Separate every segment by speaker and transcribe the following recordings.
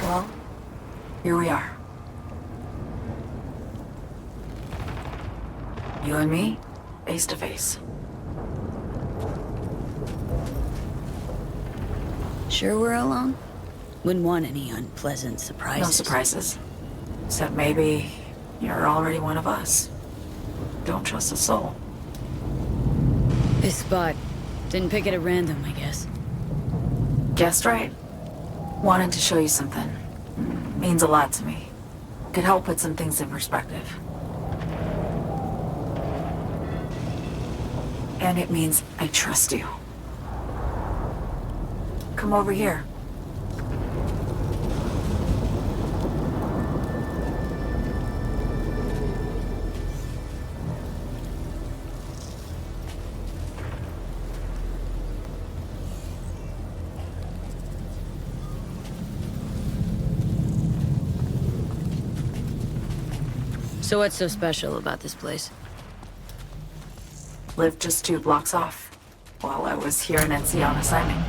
Speaker 1: Well, here we are. You and me, face to face.
Speaker 2: Sure we're alone? Wouldn't want any unpleasant surprises.
Speaker 1: No surprises. Except maybe you're already one of us. Don't trust a soul.
Speaker 2: This spot. Didn't pick it at random, I guess.
Speaker 1: Guessed right. Wanted to show you something. Means a lot to me. Could help put some things in perspective. And it means I trust you. Come over here.
Speaker 2: So what's so special about this place?
Speaker 1: Lived just 2 blocks off, while I was here in NC on assignment.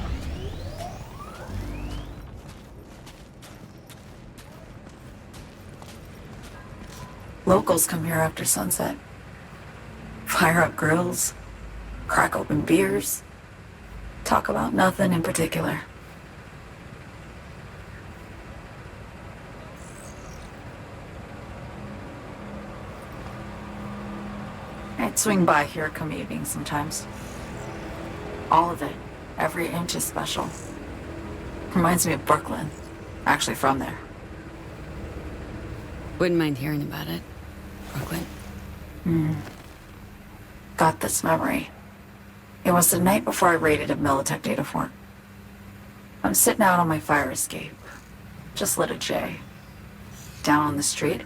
Speaker 1: Locals come here after sunset. Fire up grills, crack open beers, talk about nothing in particular. I'd swing by here come evening sometimes. All of it, every inch is special. Reminds me of Brooklyn, actually from there.
Speaker 2: Wouldn't mind hearing about it. Brooklyn.
Speaker 1: Got this memory. It was the night before I raided a Militech data fort. I'm sitting out on my fire escape. Just lit a J. Down on the street,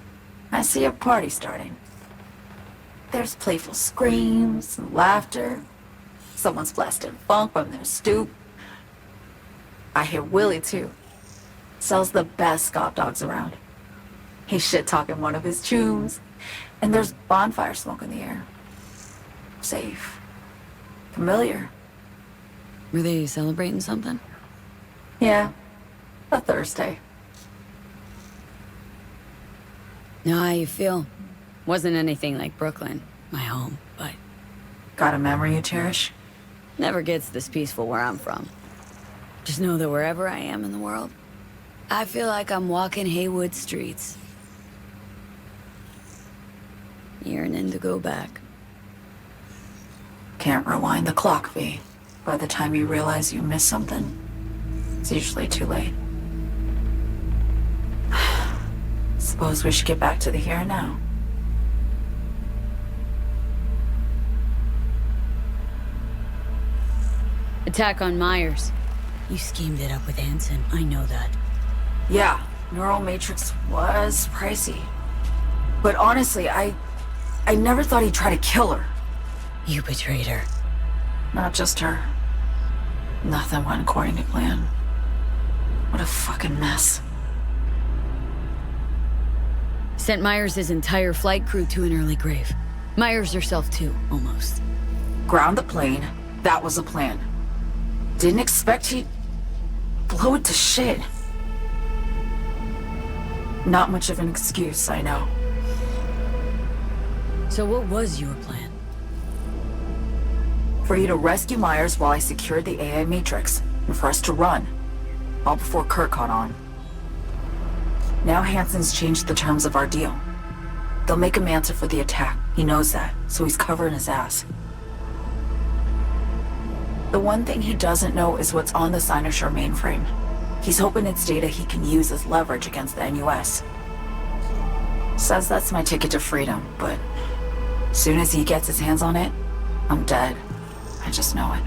Speaker 1: I see a party starting. There's playful screams and laughter. Someone's blasting funk from their stoop. I hear Willie, too. Sells the best Scott dogs around. He's shit-talking one of his chooms, and there's bonfire smoke in the air. Safe. Familiar.
Speaker 2: Were they celebrating something?
Speaker 1: Yeah. A Thursday.
Speaker 2: Know how you feel? Wasn't anything like Brooklyn, my home, but
Speaker 1: Got a memory you cherish?
Speaker 2: never gets this peaceful where I'm from. Just know that wherever I am in the world, I feel like I'm walking Haywood streets. Yearning to go back.
Speaker 1: Can't rewind the clock, V. By the time you realize you missed something, it's usually too late. Suppose we should get back to the here and now.
Speaker 2: Attack on Myers. You schemed it up with Hanson, I know that.
Speaker 1: Yeah, Neural Matrix was pricey. But honestly, I never thought he'd try to kill her.
Speaker 2: You betrayed her.
Speaker 1: Not just her. Nothing went according to plan. What a fucking mess.
Speaker 2: Sent Myers' entire flight crew to an early grave. Myers herself too, almost.
Speaker 1: Ground the plane. That was the plan. Didn't expect he'd blow it to shit. Not much of an excuse, I know.
Speaker 2: So what was your plan?
Speaker 1: For you to rescue Myers while I secured the AI Matrix, and for us to run. All before Kurt caught on. Now Hanson's changed the terms of our deal. They'll make him answer for the attack. He knows that, so he's covering his ass. The one thing he doesn't know is what's on the Cynosure mainframe. He's hoping it's data he can use as leverage against the NUS. Says that's my ticket to freedom, but soon as he gets his hands on it, I'm dead. I just know it.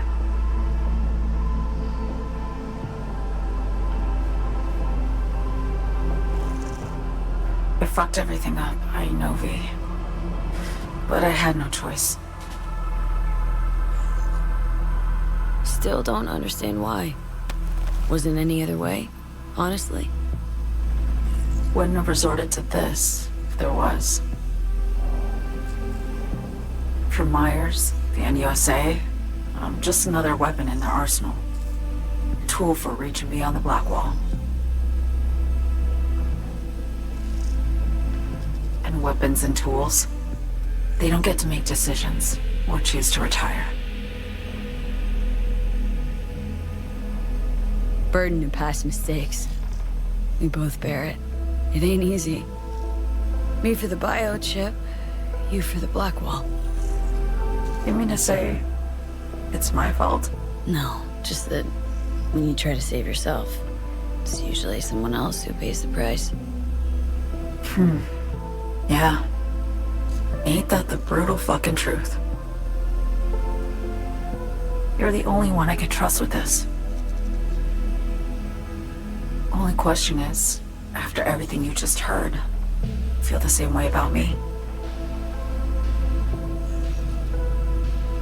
Speaker 1: I fucked everything up, I know, V. But I had no choice.
Speaker 2: Still don't understand why. Wasn't any other way, honestly.
Speaker 1: Wouldn't have resorted to this if there was. For Myers, the NUSA, I'm just another weapon in their arsenal. A tool for reaching beyond the black wall. weapons and tools. They don't get to make decisions or choose to retire.
Speaker 2: Burden of past mistakes. We both bear it. It ain't easy. Me for the biochip, you for the Blackwall.
Speaker 1: You mean to say it's my fault?
Speaker 2: No, just that when you try to save yourself, it's usually someone else who pays the price.
Speaker 1: Yeah. Ain't that the brutal fucking truth? You're the only one I can trust with this. Only question is, after everything you just heard, feel the same way about me?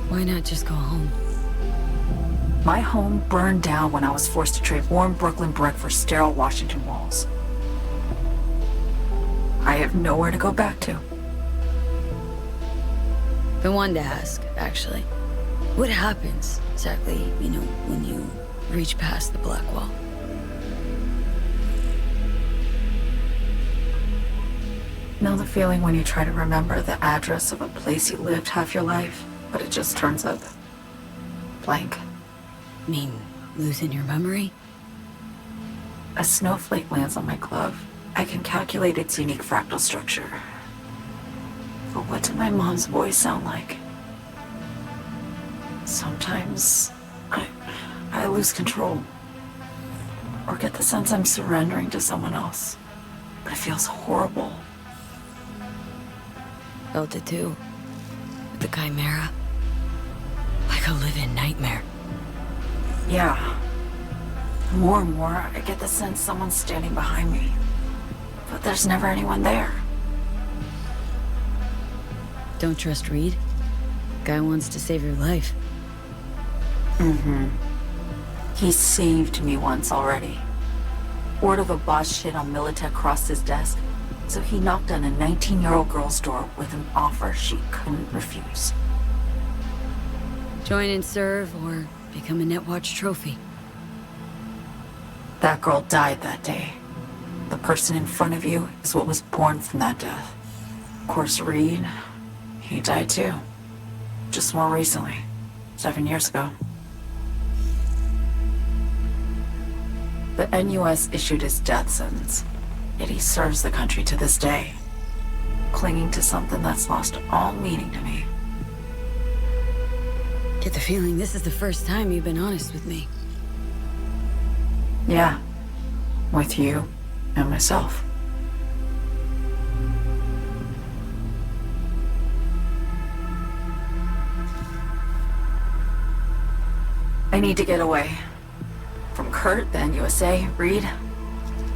Speaker 2: Why not just go home?
Speaker 1: My home burned down when I was forced to trade warm Brooklyn brick for sterile Washington walls. I have nowhere to go back to.
Speaker 2: Been one to ask, actually. What happens exactly, when you reach past the Blackwall?
Speaker 1: Know the feeling when you try to remember the address of a place you lived half your life, but it just turns up blank?
Speaker 2: Mean losing your memory?
Speaker 1: A snowflake lands on my glove. I can calculate its unique fractal structure. But what did my mom's voice sound like? Sometimes I lose control. Or get the sense I'm surrendering to someone else. But it feels horrible.
Speaker 2: Felt it too. With the Chimera. Like a living nightmare.
Speaker 1: Yeah. More and more, I get the sense someone's standing behind me. But there's never anyone there.
Speaker 2: Don't trust Reed? Guy wants to save your life.
Speaker 1: He saved me once already. Word of a boss shit on Militech crossed his desk, so he knocked on a 19-year-old girl's door with an offer she couldn't refuse.
Speaker 2: Join and serve, or become a Netwatch trophy.
Speaker 1: That girl died that day. The person in front of you is what was born from that death. Of course, Reed, he died too. Just more recently. 7 years ago. The NUS issued his death sentence, yet he serves the country to this day, clinging to something that's lost all meaning to me.
Speaker 2: Get the feeling this is the first time you've been honest with me.
Speaker 1: Yeah, with you and myself. I need to get away. From Kurt, the NUSA, Reed,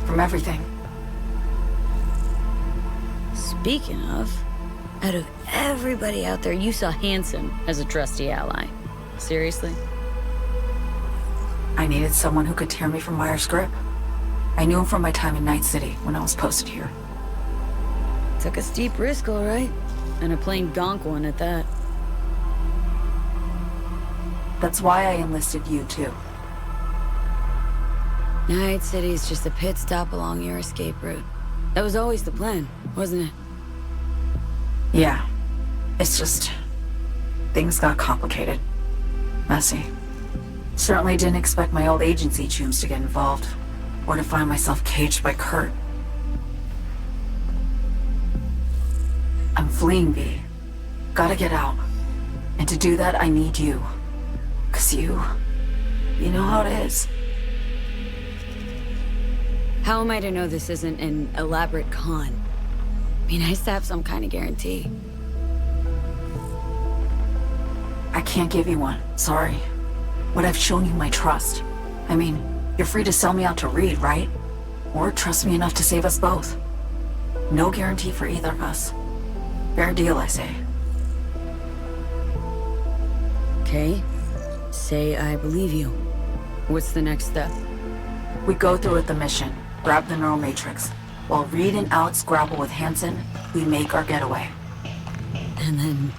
Speaker 1: from everything.
Speaker 2: Speaking of, out of everybody out there, you saw Hansen as a trusty ally. Seriously?
Speaker 1: I needed someone who could tear me from Myers' grip. I knew him from my time in Night City when I was posted here.
Speaker 2: Took a steep risk, all right. And a plain gonk one at that.
Speaker 1: That's why I enlisted you, too.
Speaker 2: Night City's just a pit stop along your escape route. That was always the plan, wasn't it?
Speaker 1: Yeah. It's just... things got complicated. Messy. Certainly didn't expect my old agency chooms to get involved. Or to find myself caged by Kurt. I'm fleeing, V. Gotta get out. And to do that, I need you. 'Cause you know how it is.
Speaker 2: How am I to know this isn't an elaborate con? Be nice to have some kind of guarantee.
Speaker 1: I can't give you one, sorry. But I've shown you my trust. I mean, you're free to sell me out to Reed, right? Or trust me enough to save us both. No guarantee for either of us. Fair deal, I say.
Speaker 2: Okay. Say I believe you. What's the next step?
Speaker 1: We go through with the mission, grab the neural matrix. While Reed and Alex grapple with Hansen, we make our getaway.
Speaker 2: And then...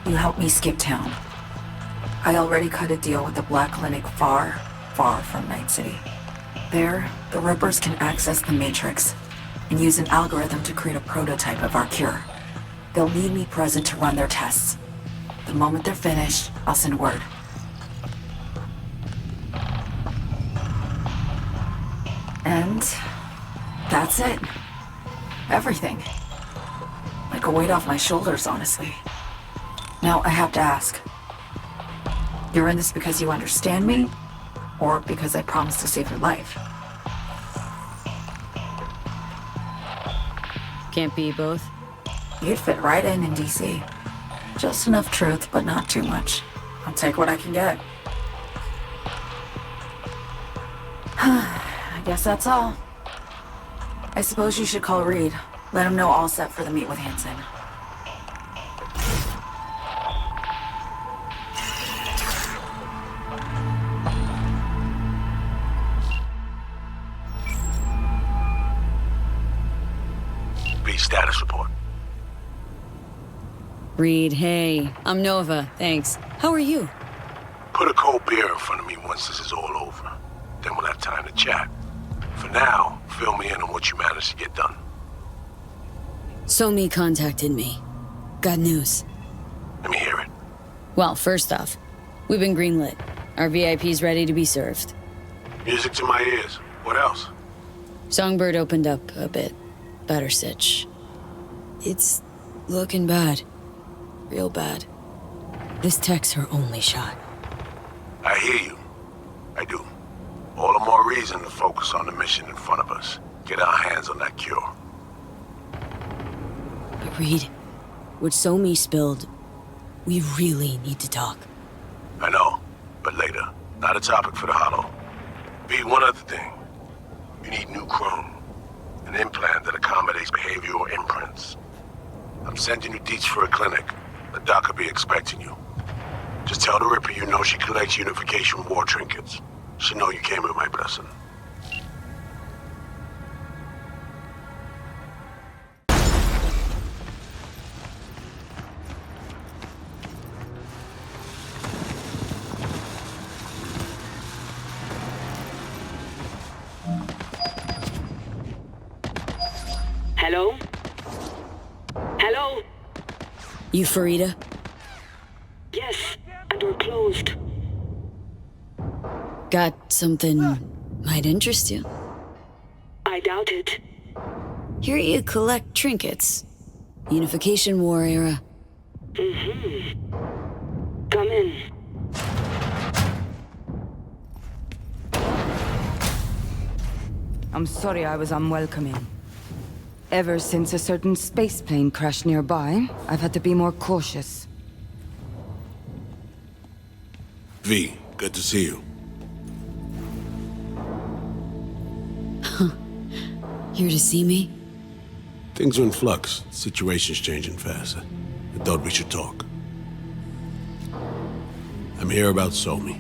Speaker 1: You help me skip town. I already cut a deal with the Black Clinic far, far from Night City. There, the Rippers can access the Matrix and use an algorithm to create a prototype of our cure. They'll need me present to run their tests. The moment they're finished, I'll send word. And that's it. Everything. Like a weight off my shoulders, honestly. Now, I have to ask. You're in this because you understand me? Or because I promised to save your life?
Speaker 2: Can't be both.
Speaker 1: You'd fit right in DC. Just enough truth, but not too much. I'll take what I can get. I guess that's all. I suppose you should call Reed. Let him know all set for the meet with Hansen.
Speaker 3: Status report.
Speaker 2: Reed, hey. I'm Nova, thanks. How are you?
Speaker 3: Put a cold beer in front of me once this is all over. Then we'll have time to chat. For now, fill me in on what you managed to get done.
Speaker 2: Somi contacted me. Got news.
Speaker 3: Let me hear it.
Speaker 2: Well, first off, we've been greenlit. Our VIP's ready to be served.
Speaker 3: Music to my ears. What else?
Speaker 2: Songbird opened up a bit. Better sitch. It's looking bad. Real bad. This tech's her only shot.
Speaker 3: I hear you. I do. All the more reason to focus on the mission in front of us. Get our hands on that cure.
Speaker 2: But Reed, what Somi spilled, we really need to talk.
Speaker 3: I know, but later. Not a topic for the hollow. B, one other thing. You need new chrome. An implant that accommodates behavioral imprints. I'm sending you deets for a clinic. The doc will be expecting you. Just tell the Ripper you know she collects unification war trinkets. She'll know you came with my blessing.
Speaker 4: Hello? Hello?
Speaker 2: You Farida?
Speaker 4: Yes, and we're closed.
Speaker 2: Got something might interest you.
Speaker 4: I doubt it.
Speaker 2: Here you collect trinkets. Unification War era.
Speaker 4: Come in.
Speaker 5: I'm sorry I was unwelcoming. Ever since a certain space plane crashed nearby, I've had to be more cautious.
Speaker 3: V, good to see you.
Speaker 2: Here to see me?
Speaker 3: Things are in flux. Situation's changing fast. I thought we should talk. I'm here about Somi.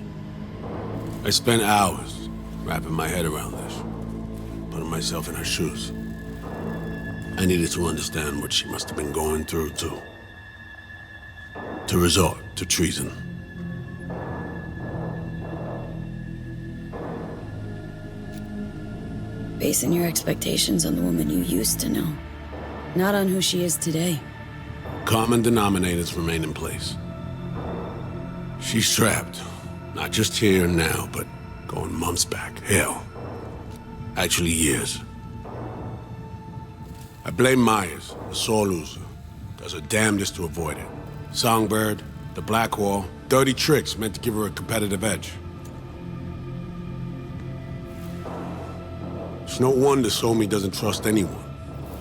Speaker 3: I spent hours wrapping my head around this, putting myself in her shoes. I needed to understand what she must have been going through, to resort to treason.
Speaker 2: Basing your expectations on the woman you used to know, not on who she is today.
Speaker 3: Common denominators remain in place. She's trapped, not just here and now, but going months back. Hell, actually years. I blame Myers, the sore loser. Does her damnedest to avoid it. Songbird, the Black Wall, dirty tricks meant to give her a competitive edge. It's no wonder Somi doesn't trust anyone,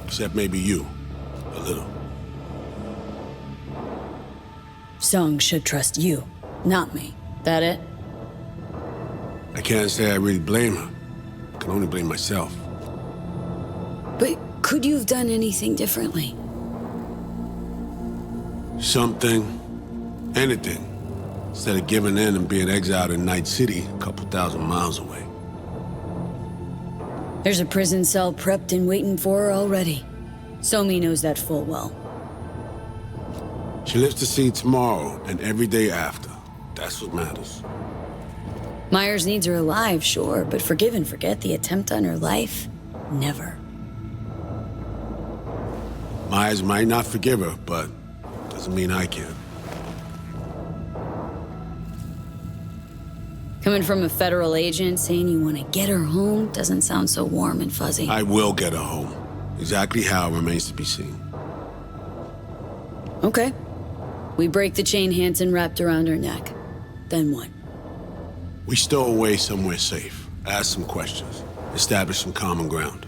Speaker 3: except maybe you, a little.
Speaker 2: Song should trust you, not me. That it?
Speaker 3: I can't say I really blame her. I can only blame myself.
Speaker 2: But could you have done anything differently?
Speaker 3: Something, anything, instead of giving in and being exiled in Night City, a couple thousand miles away.
Speaker 2: There's a prison cell prepped and waiting for her already. Somi knows that full well.
Speaker 3: She lives to see tomorrow and every day after. That's what matters.
Speaker 2: Myers needs her alive, sure, but forgive and forget the attempt on her life? Never.
Speaker 3: Myers might not forgive her, but doesn't mean I can.
Speaker 2: Coming from a federal agent saying you want to get her home doesn't sound so warm and fuzzy.
Speaker 3: I will get her home. Exactly how remains to be seen.
Speaker 2: Okay. We break the chain Hanson wrapped around her neck. Then what?
Speaker 3: We stow away somewhere safe, ask some questions, establish some common ground.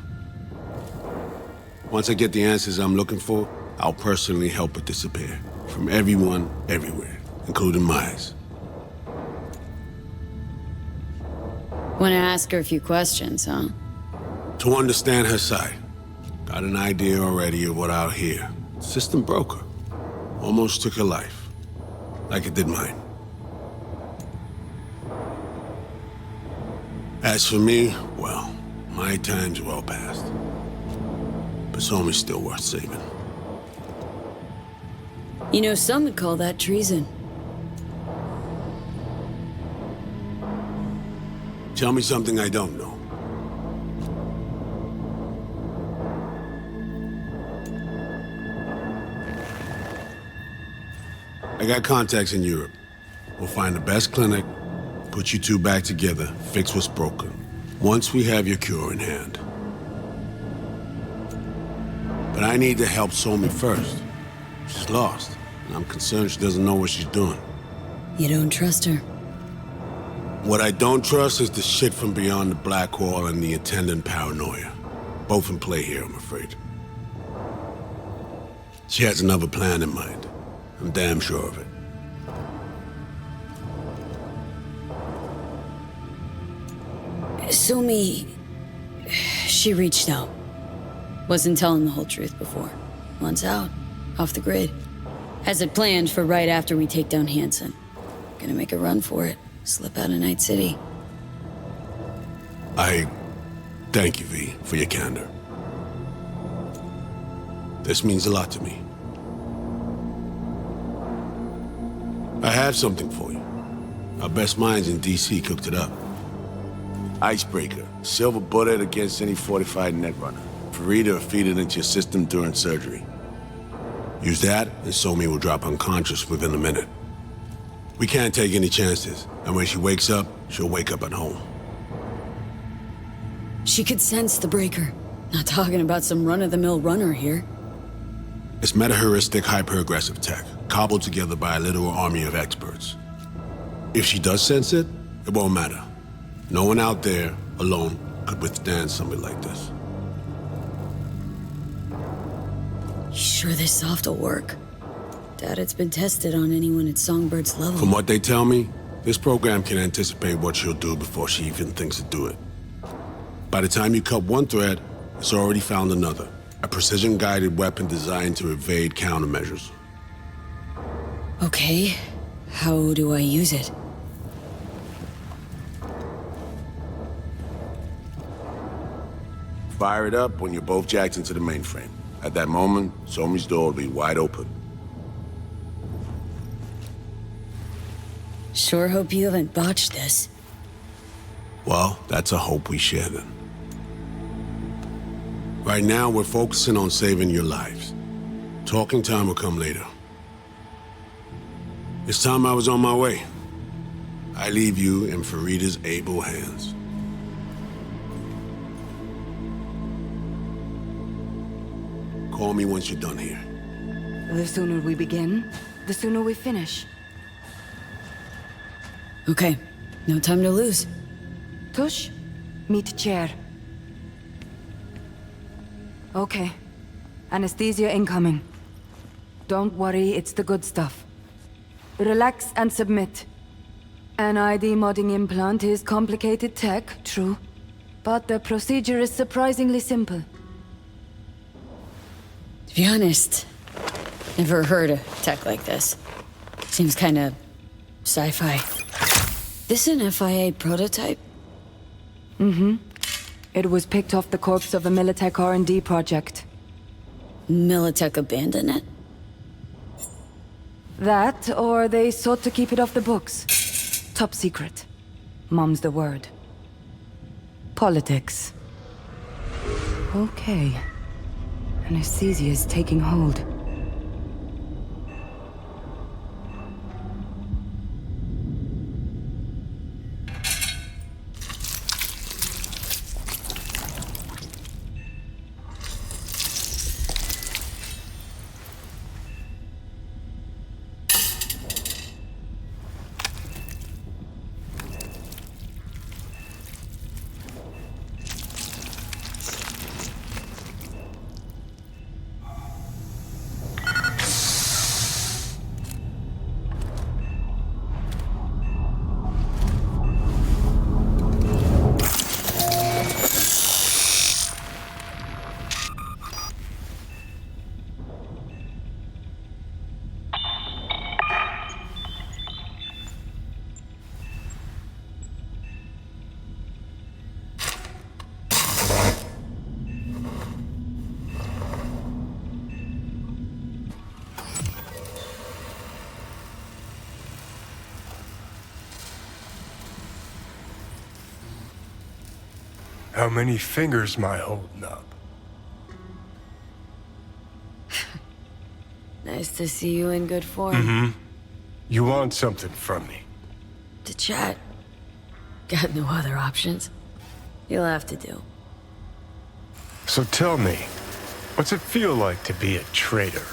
Speaker 3: Once I get the answers I'm looking for, I'll personally help her disappear. From everyone, everywhere, including Myers.
Speaker 2: Want to ask her a few questions, huh?
Speaker 3: To understand her side. Got an idea already of what I'll hear. System broke her. Almost took her life. Like it did mine. As for me, well, my time's well past. But Somi's still worth saving.
Speaker 2: You know, some would call that treason.
Speaker 3: Tell me something I don't know. I got contacts in Europe. We'll find the best clinic, put you two back together, fix what's broken. Once we have your cure in hand. But I need to help Somi first. She's lost, and I'm concerned she doesn't know what she's doing.
Speaker 2: You don't trust her?
Speaker 3: What I don't trust is the shit from beyond the black hole and the attendant paranoia. Both in play here, I'm afraid. She has another plan in mind. I'm damn sure of it.
Speaker 2: Somi... She reached out. Wasn't telling the whole truth before. Wants out. Off the grid. Has it planned for right after we take down Hanson. Gonna make a run for it. Slip out of Night City.
Speaker 3: I thank you, V, for your candor. This means a lot to me. I have something for you. Our best minds in DC cooked it up. Icebreaker, silver bullet against any fortified netrunner. Farida feed it into your system during surgery. Use that, and Somi will drop unconscious within a minute. We can't take any chances, and when she wakes up, she'll wake up at home.
Speaker 2: She could sense the breaker. Not talking about some run-of-the-mill runner here.
Speaker 3: It's meta-heuristic, hyper-aggressive tech, cobbled together by a literal army of experts. If she does sense it, it won't matter. No one out there, alone, could withstand something like this.
Speaker 2: You sure this soft will work? Doubt it's been tested on anyone at Songbird's level.
Speaker 3: From what they tell me, this program can anticipate what she'll do before she even thinks to do it. By the time you cut one thread, it's already found another. A precision-guided weapon designed to evade countermeasures.
Speaker 2: Okay. How do I use it?
Speaker 3: Fire it up when you're both jacked into the mainframe. At that moment, Somi's door will be wide open.
Speaker 2: Sure hope you haven't botched this.
Speaker 3: Well, that's a hope we share then. Right now, we're focusing on saving your lives. Talking time will come later. It's time I was on my way. I leave you in Farida's able hands. Call me once you're done here.
Speaker 5: The sooner we begin, the sooner we finish.
Speaker 2: Okay. No time to lose.
Speaker 5: Tush, meet chair. Okay. Anesthesia incoming. Don't worry, it's the good stuff. Relax and submit. An ID modding implant is complicated tech, true. But the procedure is surprisingly simple.
Speaker 2: To be honest, never heard of tech like this. Seems kinda sci-fi. This an FIA prototype?
Speaker 5: Mm-hmm. It was picked off the corpse of a Militech R&D project.
Speaker 2: Militech abandoned it?
Speaker 5: That, or they sought to keep it off the books. Top secret. Mom's the word. Politics. Okay. Anesthesia is taking hold.
Speaker 6: How many fingers am I holding up?
Speaker 2: Nice to see you in good form.
Speaker 6: You want something from me?
Speaker 2: To chat. Got no other options. You'll have to do.
Speaker 6: So tell me, what's it feel like to be a traitor?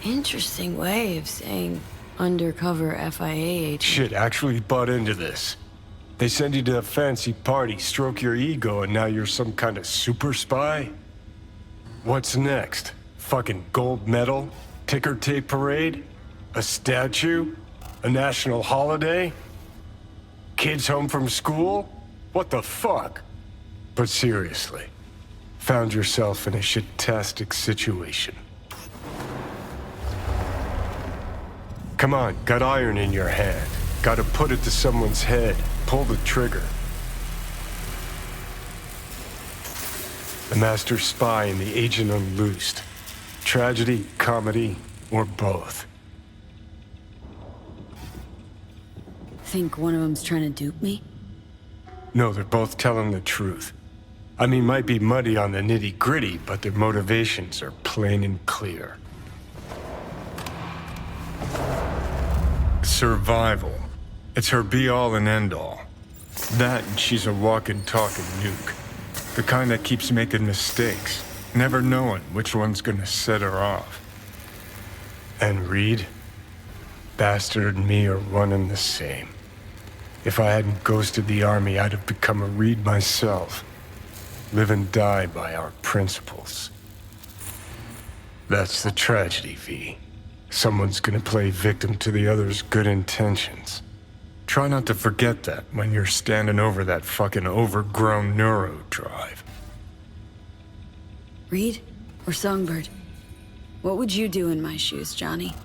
Speaker 2: Interesting way of saying undercover FIA agent.
Speaker 6: Shit, actually butt into this. They send you to a fancy party, stroke your ego, and now you're some kind of super spy? What's next? Fucking gold medal? Ticker tape parade? A statue? A national holiday? Kids home from school? What the fuck? But seriously, found yourself in a shit-tastic situation. Come on, got iron in your hand. Gotta put it to someone's head. Pull the trigger. The master spy and the agent unloosed. Tragedy, comedy, or both.
Speaker 2: Think one of them's trying to dupe me?
Speaker 6: No, they're both telling the truth. I mean, might be muddy on the nitty-gritty, but their motivations are plain and clear. Survival. It's her be-all and end-all. That and she's a walking, talking nuke. The kind that keeps making mistakes, never knowing which one's gonna set her off. And Reed? Bastard and me are one and the same. If I hadn't ghosted the army, I'd have become a Reed myself. Live and die by our principles. That's the tragedy, V. Someone's gonna play victim to the other's good intentions. Try not to forget that when you're standing over that fucking overgrown neuro drive.
Speaker 2: Reed or Songbird? What would you do in my shoes, Johnny?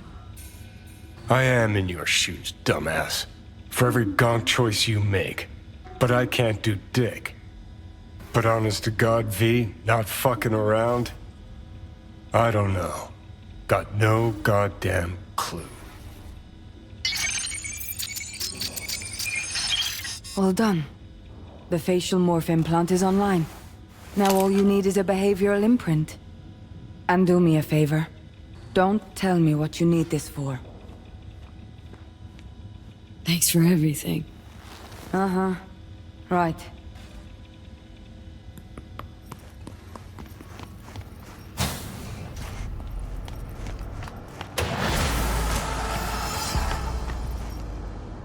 Speaker 6: I am in your shoes, dumbass. For every gonk choice you make. But I can't do dick. But honest to God, V, not fucking around? I don't know. Got no goddamn clue.
Speaker 5: All done. The facial morph implant is online. Now all you need is a behavioral imprint. And do me a favor. Don't tell me what you need this for.
Speaker 2: Thanks for everything.
Speaker 5: Uh-huh. Right.